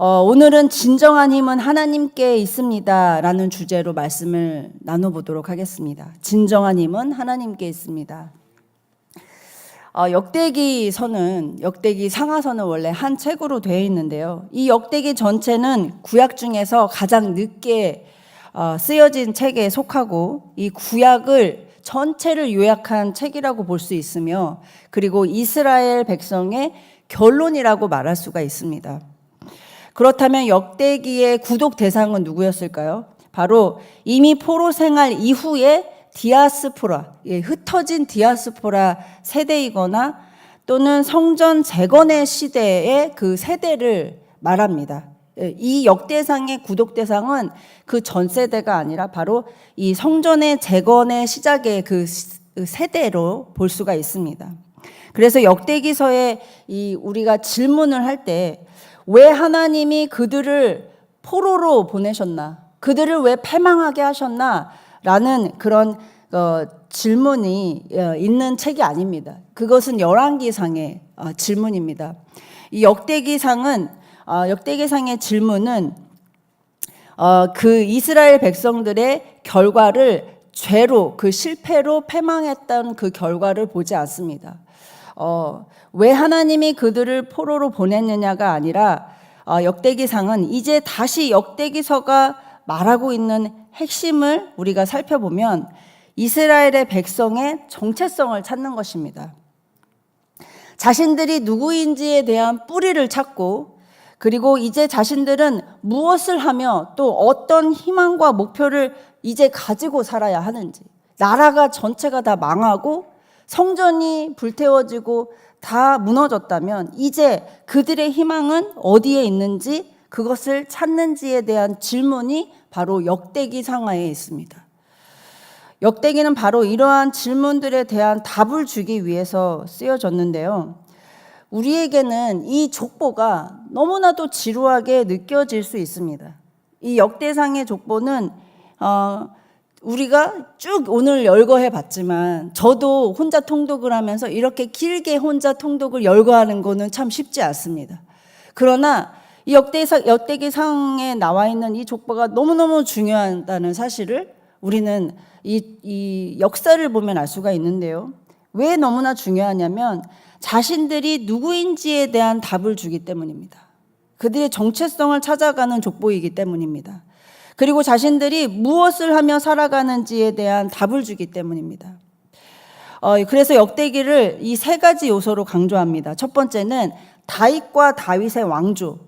오늘은 진정한 힘은 하나님께 있습니다 라는 주제로 말씀을 나눠보도록 하겠습니다. 진정한 힘은 하나님께 있습니다. 역대기 상하서는 원래 한 책으로 되어 있는데요. 이 역대기 전체는 구약 중에서 가장 늦게 쓰여진 책에 속하고, 이 구약을 전체를 요약한 책이라고 볼 수 있으며, 그리고 이스라엘 백성의 결론이라고 말할 수가 있습니다. 그렇다면 역대기의 구독 대상은 누구였을까요? 바로 이미 포로 생활 이후에 디아스포라, 흩어진 디아스포라 세대이거나 또는 성전 재건의 시대의 그 세대를 말합니다. 이 역대상의 구독 대상은 그 전 세대가 아니라 바로 이 성전의 재건의 시작의 그 세대로 볼 수가 있습니다. 그래서 역대기서에 우리가 질문을 할 때 왜 하나님이 그들을 포로로 보내셨나? 그들을 왜 패망하게 하셨나? 라는 그런 질문이 있는 책이 아닙니다. 그것은 열왕기상의 질문입니다. 이 역대기상의 질문은 그 이스라엘 백성들의 결과를 죄로, 그 실패로 패망했던 그 결과를 보지 않습니다. 왜 하나님이 그들을 포로로 보냈느냐가 아니라 역대기상은 이제 다시 역대기서가 말하고 있는 핵심을 우리가 살펴보면 이스라엘의 백성의 정체성을 찾는 것입니다. 자신들이 누구인지에 대한 뿌리를 찾고, 그리고 이제 자신들은 무엇을 하며 또 어떤 희망과 목표를 이제 가지고 살아야 하는지, 나라가 전체가 다 망하고 성전이 불태워지고 다 무너졌다면 이제 그들의 희망은 어디에 있는지, 그것을 찾는지에 대한 질문이 바로 역대기 상하에 있습니다. 역대기는 바로 이러한 질문들에 대한 답을 주기 위해서 쓰여졌는데요. 우리에게는 이 족보가 너무나도 지루하게 느껴질 수 있습니다. 이 역대상의 족보는 우리가 쭉 오늘 열거해 봤지만, 저도 혼자 통독을 하면서 이렇게 길게 혼자 통독을 열거하는 거는 참 쉽지 않습니다. 그러나 이 역대기상에 나와 있는 이 족보가 너무너무 중요하다는 사실을 우리는 이 역사를 보면 알 수가 있는데요. 왜 너무나 중요하냐면 자신들이 누구인지에 대한 답을 주기 때문입니다. 그들의 정체성을 찾아가는 족보이기 때문입니다. 그리고 자신들이 무엇을 하며 살아가는지에 대한 답을 주기 때문입니다. 그래서 역대기를 이 세 가지 요소로 강조합니다. 첫 번째는 다윗과 다윗의 왕조,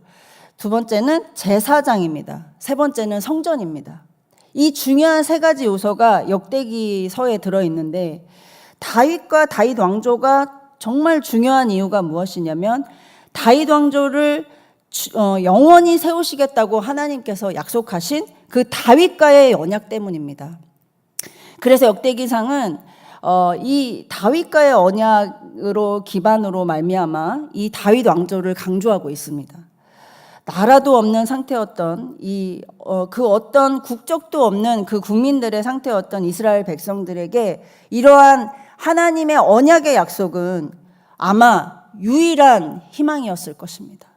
두 번째는 제사장입니다. 세 번째는 성전입니다. 이 중요한 세 가지 요소가 역대기서에 들어있는데, 다윗과 다윗 왕조가 정말 중요한 이유가 무엇이냐면 다윗 왕조를 영원히 세우시겠다고 하나님께서 약속하신 그 다윗과의 언약 때문입니다. 그래서 역대기상은 이 다윗과의 언약으로 기반으로 말미암아 이 다윗 왕조를 강조하고 있습니다. 나라도 없는 상태였던 그 어떤 국적도 없는 그 국민들의 상태였던 이스라엘 백성들에게 이러한 하나님의 언약의 약속은 아마 유일한 희망이었을 것입니다.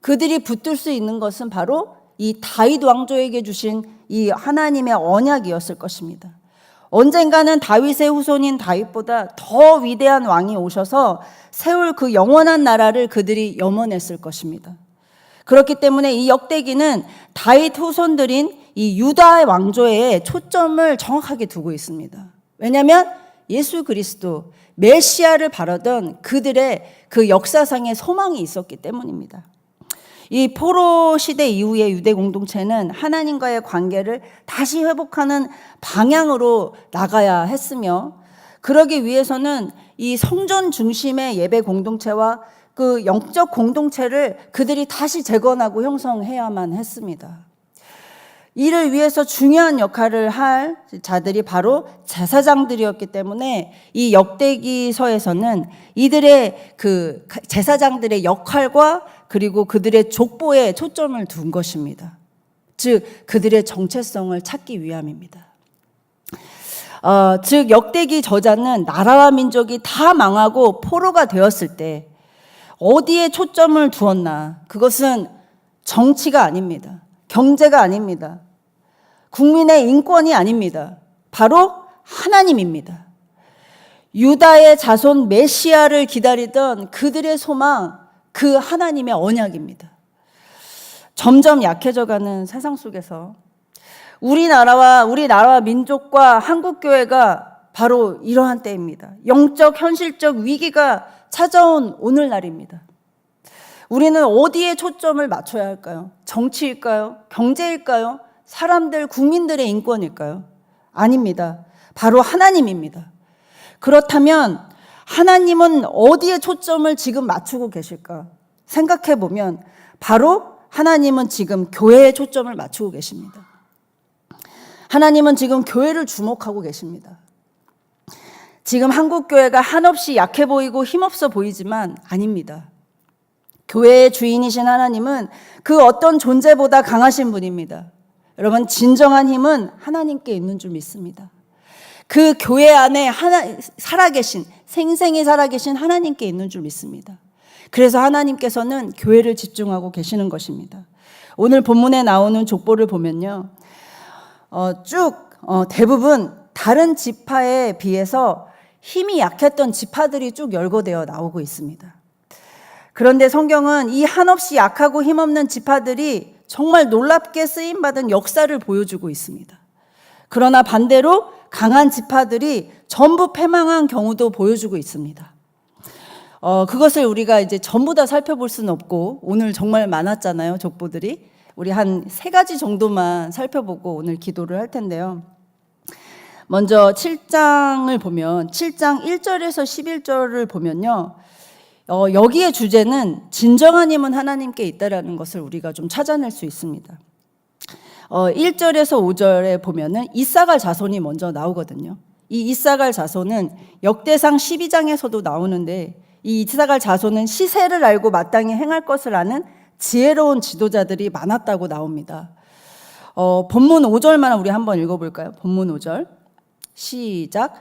그들이 붙들 수 있는 것은 바로 이 다윗 왕조에게 주신 이 하나님의 언약이었을 것입니다. 언젠가는 다윗의 후손인 다윗보다 더 위대한 왕이 오셔서 세울 그 영원한 나라를 그들이 염원했을 것입니다. 그렇기 때문에 이 역대기는 다윗 후손들인 이 유다의 왕조에 초점을 정확하게 두고 있습니다. 왜냐하면 예수 그리스도 메시아를 바라던 그들의 그 역사상의 소망이 있었기 때문입니다. 이 포로 시대 이후의 유대 공동체는 하나님과의 관계를 다시 회복하는 방향으로 나가야 했으며, 그러기 위해서는 이 성전 중심의 예배 공동체와 그 영적 공동체를 그들이 다시 재건하고 형성해야만 했습니다. 이를 위해서 중요한 역할을 할 자들이 바로 제사장들이었기 때문에 이 역대기서에서는 이들의 그 제사장들의 역할과 그리고 그들의 족보에 초점을 둔 것입니다. 즉 그들의 정체성을 찾기 위함입니다. 즉 역대기 저자는 나라와 민족이 다 망하고 포로가 되었을 때 어디에 초점을 두었나? 그것은 정치가 아닙니다. 경제가 아닙니다. 국민의 인권이 아닙니다. 바로 하나님입니다. 유다의 자손 메시아를 기다리던 그들의 소망, 그 하나님의 언약입니다. 점점 약해져가는 세상 속에서 우리나라와 민족과 한국교회가 바로 이러한 때입니다. 영적, 현실적 위기가 찾아온 오늘날입니다. 우리는 어디에 초점을 맞춰야 할까요? 정치일까요? 경제일까요? 사람들, 국민들의 인권일까요? 아닙니다. 바로 하나님입니다. 그렇다면 하나님은 어디에 초점을 지금 맞추고 계실까? 생각해 보면 바로 하나님은 지금 교회에 초점을 맞추고 계십니다. 하나님은 지금 교회를 주목하고 계십니다. 지금 한국교회가 한없이 약해 보이고 힘없어 보이지만 아닙니다. 교회의 주인이신 하나님은 그 어떤 존재보다 강하신 분입니다. 여러분, 진정한 힘은 하나님께 있는 줄 믿습니다. 그 교회 안에 생생히 살아계신 하나님께 있는 줄 믿습니다. 그래서 하나님께서는 교회를 집중하고 계시는 것입니다. 오늘 본문에 나오는 족보를 보면요, 대부분 다른 지파에 비해서 힘이 약했던 지파들이 쭉 열거되어 나오고 있습니다. 그런데 성경은 이 한없이 약하고 힘없는 지파들이 정말 놀랍게 쓰임받은 역사를 보여주고 있습니다. 그러나 반대로 강한 지파들이 전부 패망한 경우도 보여주고 있습니다. 그것을 우리가 이제 전부 다 살펴볼 수는 없고, 오늘 정말 많았잖아요, 족보들이. 우리 한 3가지 정도만 살펴보고 오늘 기도를 할 텐데요. 먼저 7장을 보면 7장 1절에서 11절을 보면요, 여기의 주제는 진정한 힘은 하나님께 있다라는 것을 우리가 좀 찾아낼 수 있습니다. 1절에서 5절에 보면은 이사갈 자손이 먼저 나오거든요. 이 이사갈 자손은 역대상 12장에서도 나오는데, 이 이사갈 자손은 시세를 알고 마땅히 행할 것을 아는 지혜로운 지도자들이 많았다고 나옵니다. 본문 5절만 우리 한번 읽어볼까요? 본문 5절 시작.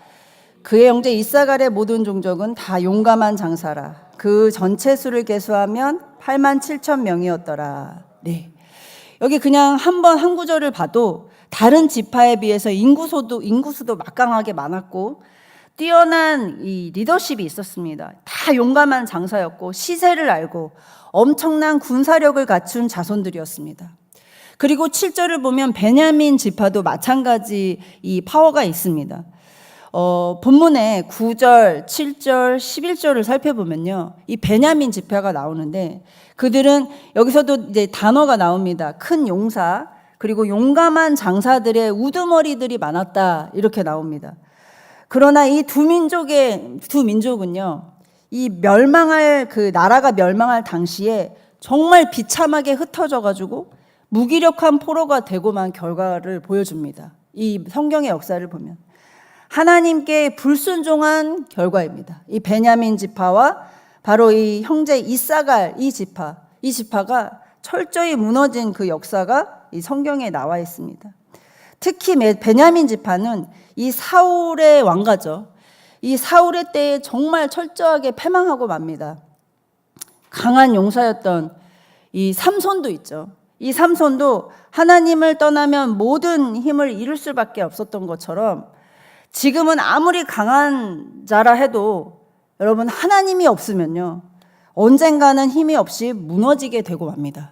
그의 형제 이사갈의 모든 종족은 다 용감한 장사라. 그 전체 수를 계수하면 8만 7천 명이었더라. 네. 여기 그냥 한 구절을 봐도 다른 지파에 비해서 인구수도 막강하게 많았고 뛰어난 이 리더십이 있었습니다. 다 용감한 장사였고 시세를 알고 엄청난 군사력을 갖춘 자손들이었습니다. 그리고 7절을 보면 베냐민 지파도 마찬가지 이 파워가 있습니다. 본문에 9절, 7절, 11절을 살펴보면요, 이 베냐민 지파가 나오는데 그들은 여기서도 이제 단어가 나옵니다. 큰 용사, 그리고 용감한 장사들의 우두머리들이 많았다, 이렇게 나옵니다. 그러나 이 두 민족은요, 이 나라가 멸망할 당시에 정말 비참하게 흩어져 가지고 무기력한 포로가 되고만 결과를 보여줍니다. 이 성경의 역사를 보면 하나님께 불순종한 결과입니다. 이 베냐민 지파와 바로 이 형제 이사갈 이 지파가 철저히 무너진 그 역사가 이 성경에 나와 있습니다. 특히 베냐민 지파는 이 사울의 왕가죠. 이 사울의 때에 정말 철저하게 패망하고 맙니다. 강한 용사였던 이 삼손도 있죠. 이 삼손도 하나님을 떠나면 모든 힘을 잃을 수밖에 없었던 것처럼 지금은 아무리 강한 자라 해도 여러분, 하나님이 없으면요, 언젠가는 힘이 없이 무너지게 되고 맙니다.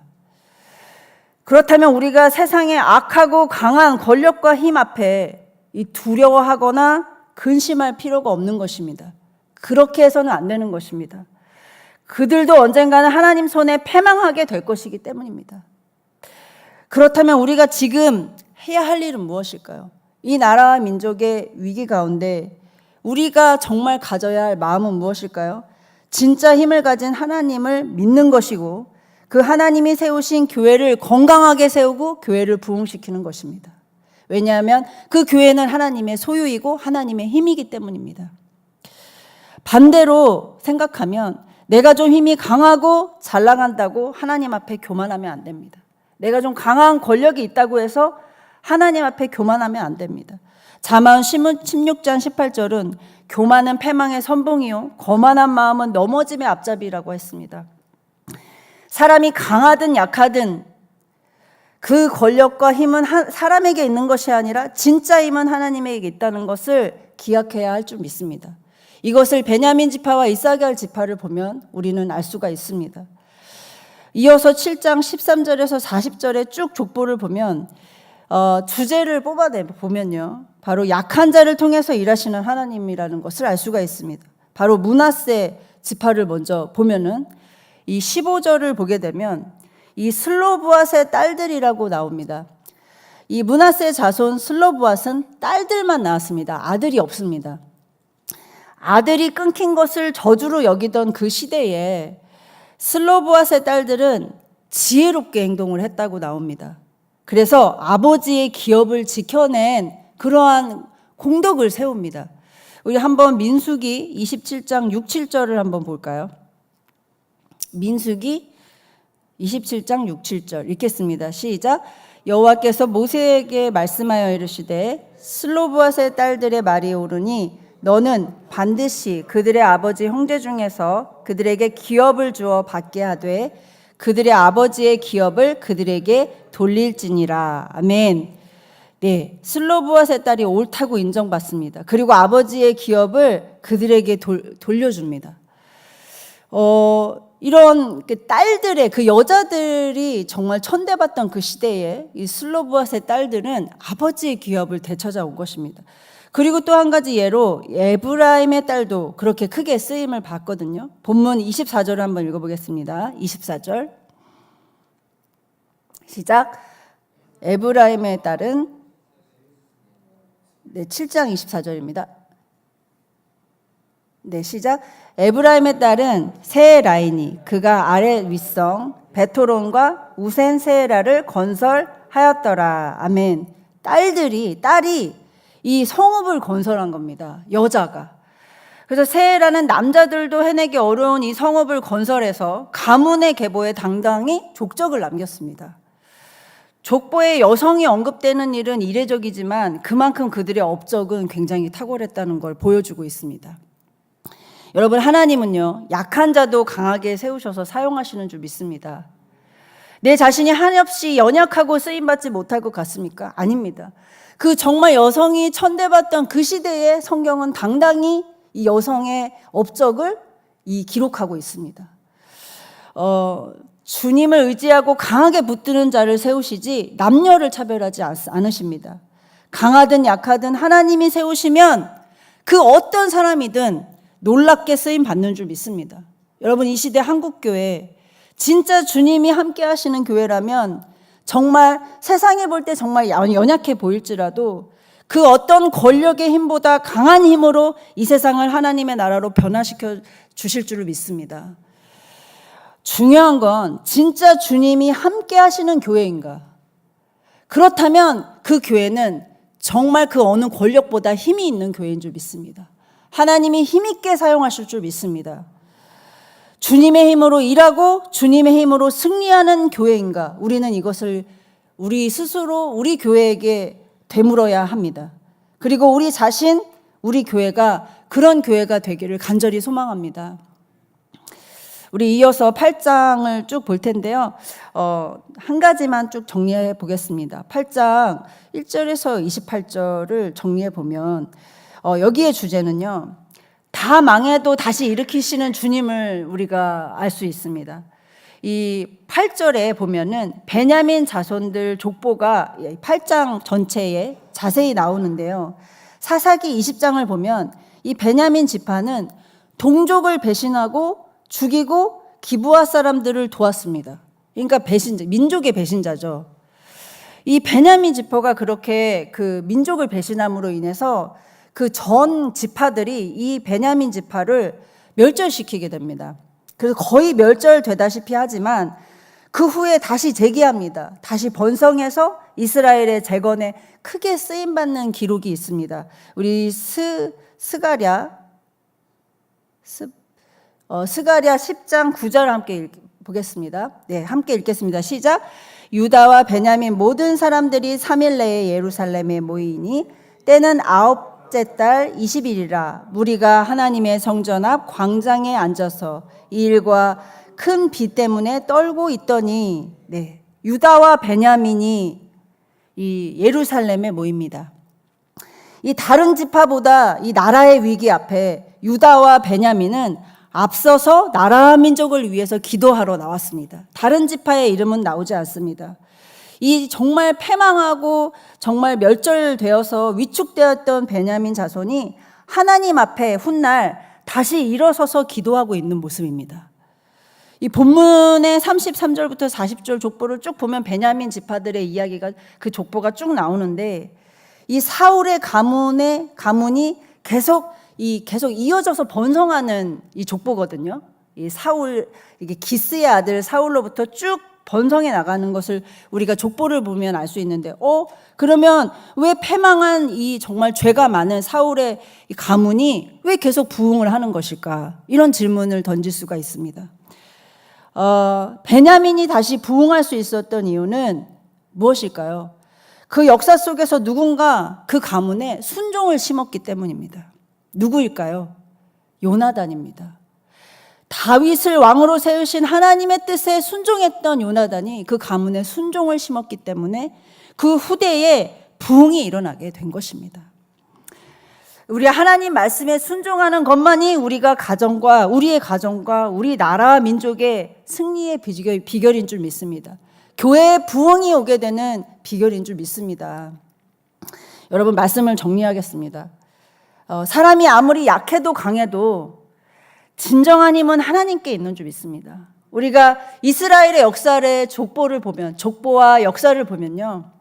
그렇다면 우리가 세상의 악하고 강한 권력과 힘 앞에 이 두려워하거나 근심할 필요가 없는 것입니다. 그렇게 해서는 안 되는 것입니다. 그들도 언젠가는 하나님 손에 패망하게 될 것이기 때문입니다. 그렇다면 우리가 지금 해야 할 일은 무엇일까요? 이 나라와 민족의 위기 가운데 우리가 정말 가져야 할 마음은 무엇일까요? 진짜 힘을 가진 하나님을 믿는 것이고 그 하나님이 세우신 교회를 건강하게 세우고 교회를 부흥시키는 것입니다. 왜냐하면 그 교회는 하나님의 소유이고 하나님의 힘이기 때문입니다. 반대로 생각하면 내가 좀 힘이 강하고 잘 나간다고 하나님 앞에 교만하면 안 됩니다. 내가 좀 강한 권력이 있다고 해서 하나님 앞에 교만하면 안 됩니다. 잠언 16장 18절은 교만은 패망의 선봉이요 거만한 마음은 넘어짐의 앞잡이라고 했습니다. 사람이 강하든 약하든 그 권력과 힘은 사람에게 있는 것이 아니라 진짜 힘은 하나님에게 있다는 것을 기억해야 할 줄 믿습니다. 이것을 베냐민 지파와 이사갈 지파를 보면 우리는 알 수가 있습니다. 이어서 7장 13절에서 40절에 쭉 족보를 보면 주제를 뽑아보면요, 바로 약한 자를 통해서 일하시는 하나님이라는 것을 알 수가 있습니다. 바로 므낫세 지파를 먼저 보면은 이 15절을 보게 되면 이 슬로브앗의 딸들이라고 나옵니다. 이 므낫세 자손 슬로브앗은 딸들만 낳았습니다. 아들이 없습니다. 아들이 끊긴 것을 저주로 여기던 그 시대에 슬로브앗의 딸들은 지혜롭게 행동을 했다고 나옵니다. 그래서 아버지의 기업을 지켜낸 그러한 공덕을 세웁니다. 우리 한번 민수기 27장 6, 7절을 한번 볼까요? 민수기 27장 6, 7절 읽겠습니다. 시작. 여호와께서 모세에게 말씀하여 이르시되 슬로브앗의 딸들의 말이 옳으니 너는 반드시 그들의 아버지 형제 중에서 그들에게 기업을 주어 받게 하되 그들의 아버지의 기업을 그들에게 돌릴지니라. 아멘. 네, 슬로브앗의 딸이 옳다고 인정받습니다. 그리고 아버지의 기업을 그들에게 돌려줍니다. 이런 딸들의 그 여자들이 정말 천대받던 그 시대에 이 슬로브앗의 딸들은 아버지의 기업을 되찾아온 것입니다. 그리고 또 한 가지 예로 에브라임의 딸도 그렇게 크게 쓰임을 받거든요. 본문 24절을 한번 읽어보겠습니다. 24절 시작. 에브라임의 딸은 7장 24절입니다. 시작. 에브라임의 딸은 세라이니 그가 아랫 윗성 베토론과 우센 세라를 건설하였더라. 아멘. 딸이 이 성읍을 건설한 겁니다. 여자가. 그래서 세라는 남자들도 해내기 어려운 이 성읍을 건설해서 가문의 계보에 당당히 족적을 남겼습니다. 족보에 여성이 언급되는 일은 이례적이지만 그만큼 그들의 업적은 굉장히 탁월했다는 걸 보여주고 있습니다. 여러분, 하나님은요, 약한 자도 강하게 세우셔서 사용하시는 줄 믿습니다. 내 자신이 한없이 연약하고 쓰임받지 못할 것 같습니까? 아닙니다. 그 정말 여성이 천대받던 그 시대에 성경은 당당히 이 여성의 업적을 기록하고 있습니다. 주님을 의지하고 강하게 붙드는 자를 세우시지 남녀를 차별하지 않으십니다. 강하든 약하든 하나님이 세우시면 그 어떤 사람이든 놀랍게 쓰임 받는 줄 믿습니다. 여러분, 이 시대 한국교회 진짜 주님이 함께 하시는 교회라면 정말 세상에 볼 때 정말 연약해 보일지라도 그 어떤 권력의 힘보다 강한 힘으로 이 세상을 하나님의 나라로 변화시켜 주실 줄을 믿습니다. 중요한 건 진짜 주님이 함께 하시는 교회인가? 그렇다면 그 교회는 정말 그 어느 권력보다 힘이 있는 교회인 줄 믿습니다. 하나님이 힘있게 사용하실 줄 믿습니다. 주님의 힘으로 일하고 주님의 힘으로 승리하는 교회인가? 우리는 이것을 우리 스스로 우리 교회에게 되물어야 합니다. 그리고 우리 자신, 우리 교회가 그런 교회가 되기를 간절히 소망합니다. 우리 이어서 8장을 쭉 볼 텐데요. 한 가지만 쭉 정리해 보겠습니다. 8장 1절에서 28절을 정리해 보면 여기의 주제는요, 다 망해도 다시 일으키시는 주님을 우리가 알 수 있습니다. 이 8절에 보면은 베냐민 자손들 족보가 8장 전체에 자세히 나오는데요. 사사기 20장을 보면 이 베냐민 지파는 동족을 배신하고 죽이고 기브아 사람들을 도왔습니다. 그러니까 배신자, 민족의 배신자죠. 이 베냐민 지파가 그렇게 그 민족을 배신함으로 인해서 그 전 지파들이 이 베냐민 지파를 멸절시키게 됩니다. 그래서 거의 멸절되다시피 하지만 그 후에 다시 재기합니다. 다시 번성해서 이스라엘의 재건에 크게 쓰임받는 기록이 있습니다. 우리 스가랴 10장 9절 함께 보겠습니다. 네, 함께 읽겠습니다. 시작. 유다와 베냐민 모든 사람들이 3일 내에 예루살렘에 모이니 때는 첫째 달 20일이라 무리가 하나님의 성전 앞 광장에 앉아서 이 일과 큰 비 때문에 떨고 있더니 유다와 베냐민이 이 예루살렘에 모입니다. 이 다른 지파보다 이 나라의 위기 앞에 유다와 베냐민은 앞서서 나라 민족을 위해서 기도하러 나왔습니다. 다른 지파의 이름은 나오지 않습니다. 이 정말 패망하고 정말 멸절되어서 위축되었던 베냐민 자손이 하나님 앞에 훗날 다시 일어서서 기도하고 있는 모습입니다. 이 본문의 33절부터 40절 족보를 쭉 보면 베냐민 지파들의 이야기가 그 족보가 쭉 나오는데 이 사울의 가문이 계속 이어져서 번성하는 이 족보거든요. 이 사울, 이게 기스의 아들 사울로부터 쭉 번성해 나가는 것을 우리가 족보를 보면 알 수 있는데, 그러면 왜 패망한 이 정말 죄가 많은 사울의 이 가문이 왜 계속 부흥을 하는 것일까? 이런 질문을 던질 수가 있습니다. 베냐민이 다시 부흥할 수 있었던 이유는 무엇일까요? 그 역사 속에서 누군가 그 가문에 순종을 심었기 때문입니다. 누구일까요? 요나단입니다. 다윗을 왕으로 세우신 하나님의 뜻에 순종했던 요나단이 그 가문에 순종을 심었기 때문에 그 후대에 부흥이 일어나게 된 것입니다. 우리 하나님 말씀에 순종하는 것만이 우리의 가정과 우리 나라 민족의 승리의 비결인 줄 믿습니다. 교회에 부흥이 오게 되는 비결인 줄 믿습니다. 여러분, 말씀을 정리하겠습니다. 사람이 아무리 약해도 강해도 진정한 힘은 하나님께 있는 줄 믿습니다. 우리가 이스라엘의 역사의 족보와 역사를 보면요,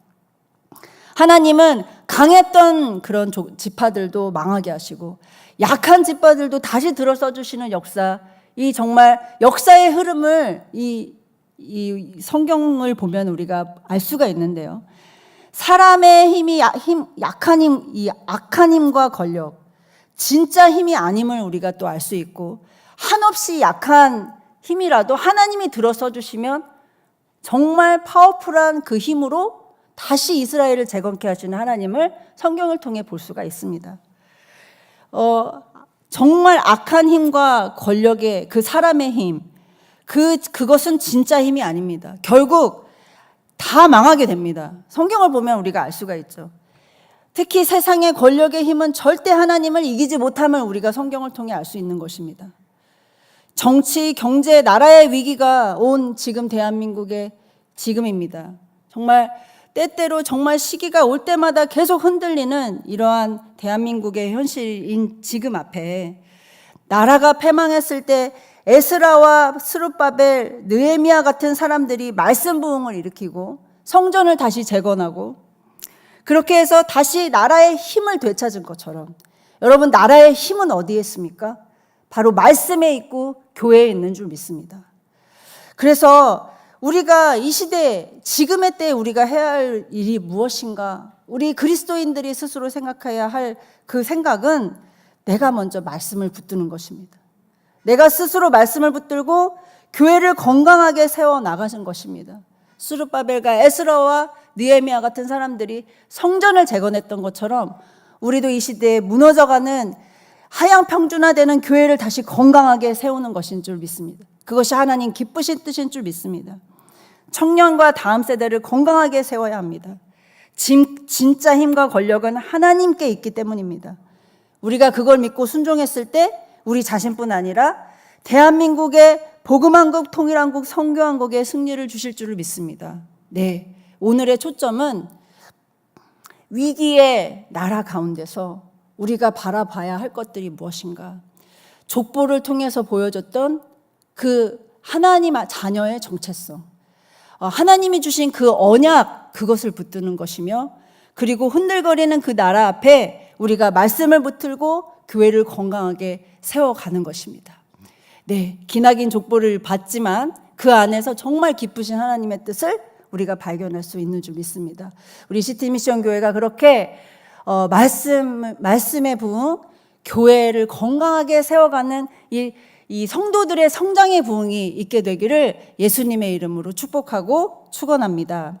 하나님은 강했던 그런 지파들도 망하게 하시고 약한 지파들도 다시 들어서 주시는 역사, 이 정말 역사의 흐름을 이 성경을 보면 우리가 알 수가 있는데요. 사람의 힘이 약한 힘, 이 악한 힘과 권력, 진짜 힘이 아님을 우리가 또 알 수 있고, 한없이 약한 힘이라도 하나님이 들어서 주시면 정말 파워풀한 그 힘으로 다시 이스라엘을 재건케 하시는 하나님을 성경을 통해 볼 수가 있습니다. 정말 악한 힘과 권력의 그 사람의 힘, 그것은 진짜 힘이 아닙니다. 결국 다 망하게 됩니다. 성경을 보면 우리가 알 수가 있죠. 특히 세상의 권력의 힘은 절대 하나님을 이기지 못함을 우리가 성경을 통해 알 수 있는 것입니다. 정치, 경제, 나라의 위기가 온 지금 대한민국의 지금입니다. 정말 때때로 정말 시기가 올 때마다 계속 흔들리는 이러한 대한민국의 현실인 지금 앞에 나라가 패망했을 때 에스라와 스룹바벨, 느헤미야 같은 사람들이 말씀 부흥을 일으키고 성전을 다시 재건하고 그렇게 해서 다시 나라의 힘을 되찾은 것처럼, 여러분, 나라의 힘은 어디에 있습니까? 바로 말씀에 있고 교회에 있는 줄 믿습니다. 그래서 우리가 이 시대, 지금의 때에 우리가 해야 할 일이 무엇인가? 우리 그리스도인들이 스스로 생각해야 할 그 생각은 내가 먼저 말씀을 붙드는 것입니다. 내가 스스로 말씀을 붙들고 교회를 건강하게 세워나가는 것입니다. 스룹바벨과 에스라와 느헤미야 같은 사람들이 성전을 재건했던 것처럼 우리도 이 시대에 무너져가는 하향평준화되는 교회를 다시 건강하게 세우는 것인 줄 믿습니다. 그것이 하나님 기쁘신 뜻인 줄 믿습니다. 청년과 다음 세대를 건강하게 세워야 합니다. 진짜 힘과 권력은 하나님께 있기 때문입니다. 우리가 그걸 믿고 순종했을 때 우리 자신뿐 아니라 대한민국의 복음한국, 통일한국, 선교한국에 승리를 주실 줄을 믿습니다. 네, 오늘의 초점은 위기의 나라 가운데서 우리가 바라봐야 할 것들이 무엇인가? 족보를 통해서 보여줬던 그 하나님 자녀의 정체성, 하나님이 주신 그 언약, 그것을 붙드는 것이며, 그리고 흔들거리는 그 나라 앞에 우리가 말씀을 붙들고 교회를 건강하게 세워가는 것입니다. 네, 기나긴 족보를 봤지만 그 안에서 정말 기쁘신 하나님의 뜻을 우리가 발견할 수 있는 줄 믿습니다. 우리 시티미션 교회가 그렇게 말씀의 부흥, 교회를 건강하게 세워가는 이 성도들의 성장의 부흥이 있게 되기를 예수님의 이름으로 축복하고 축원합니다.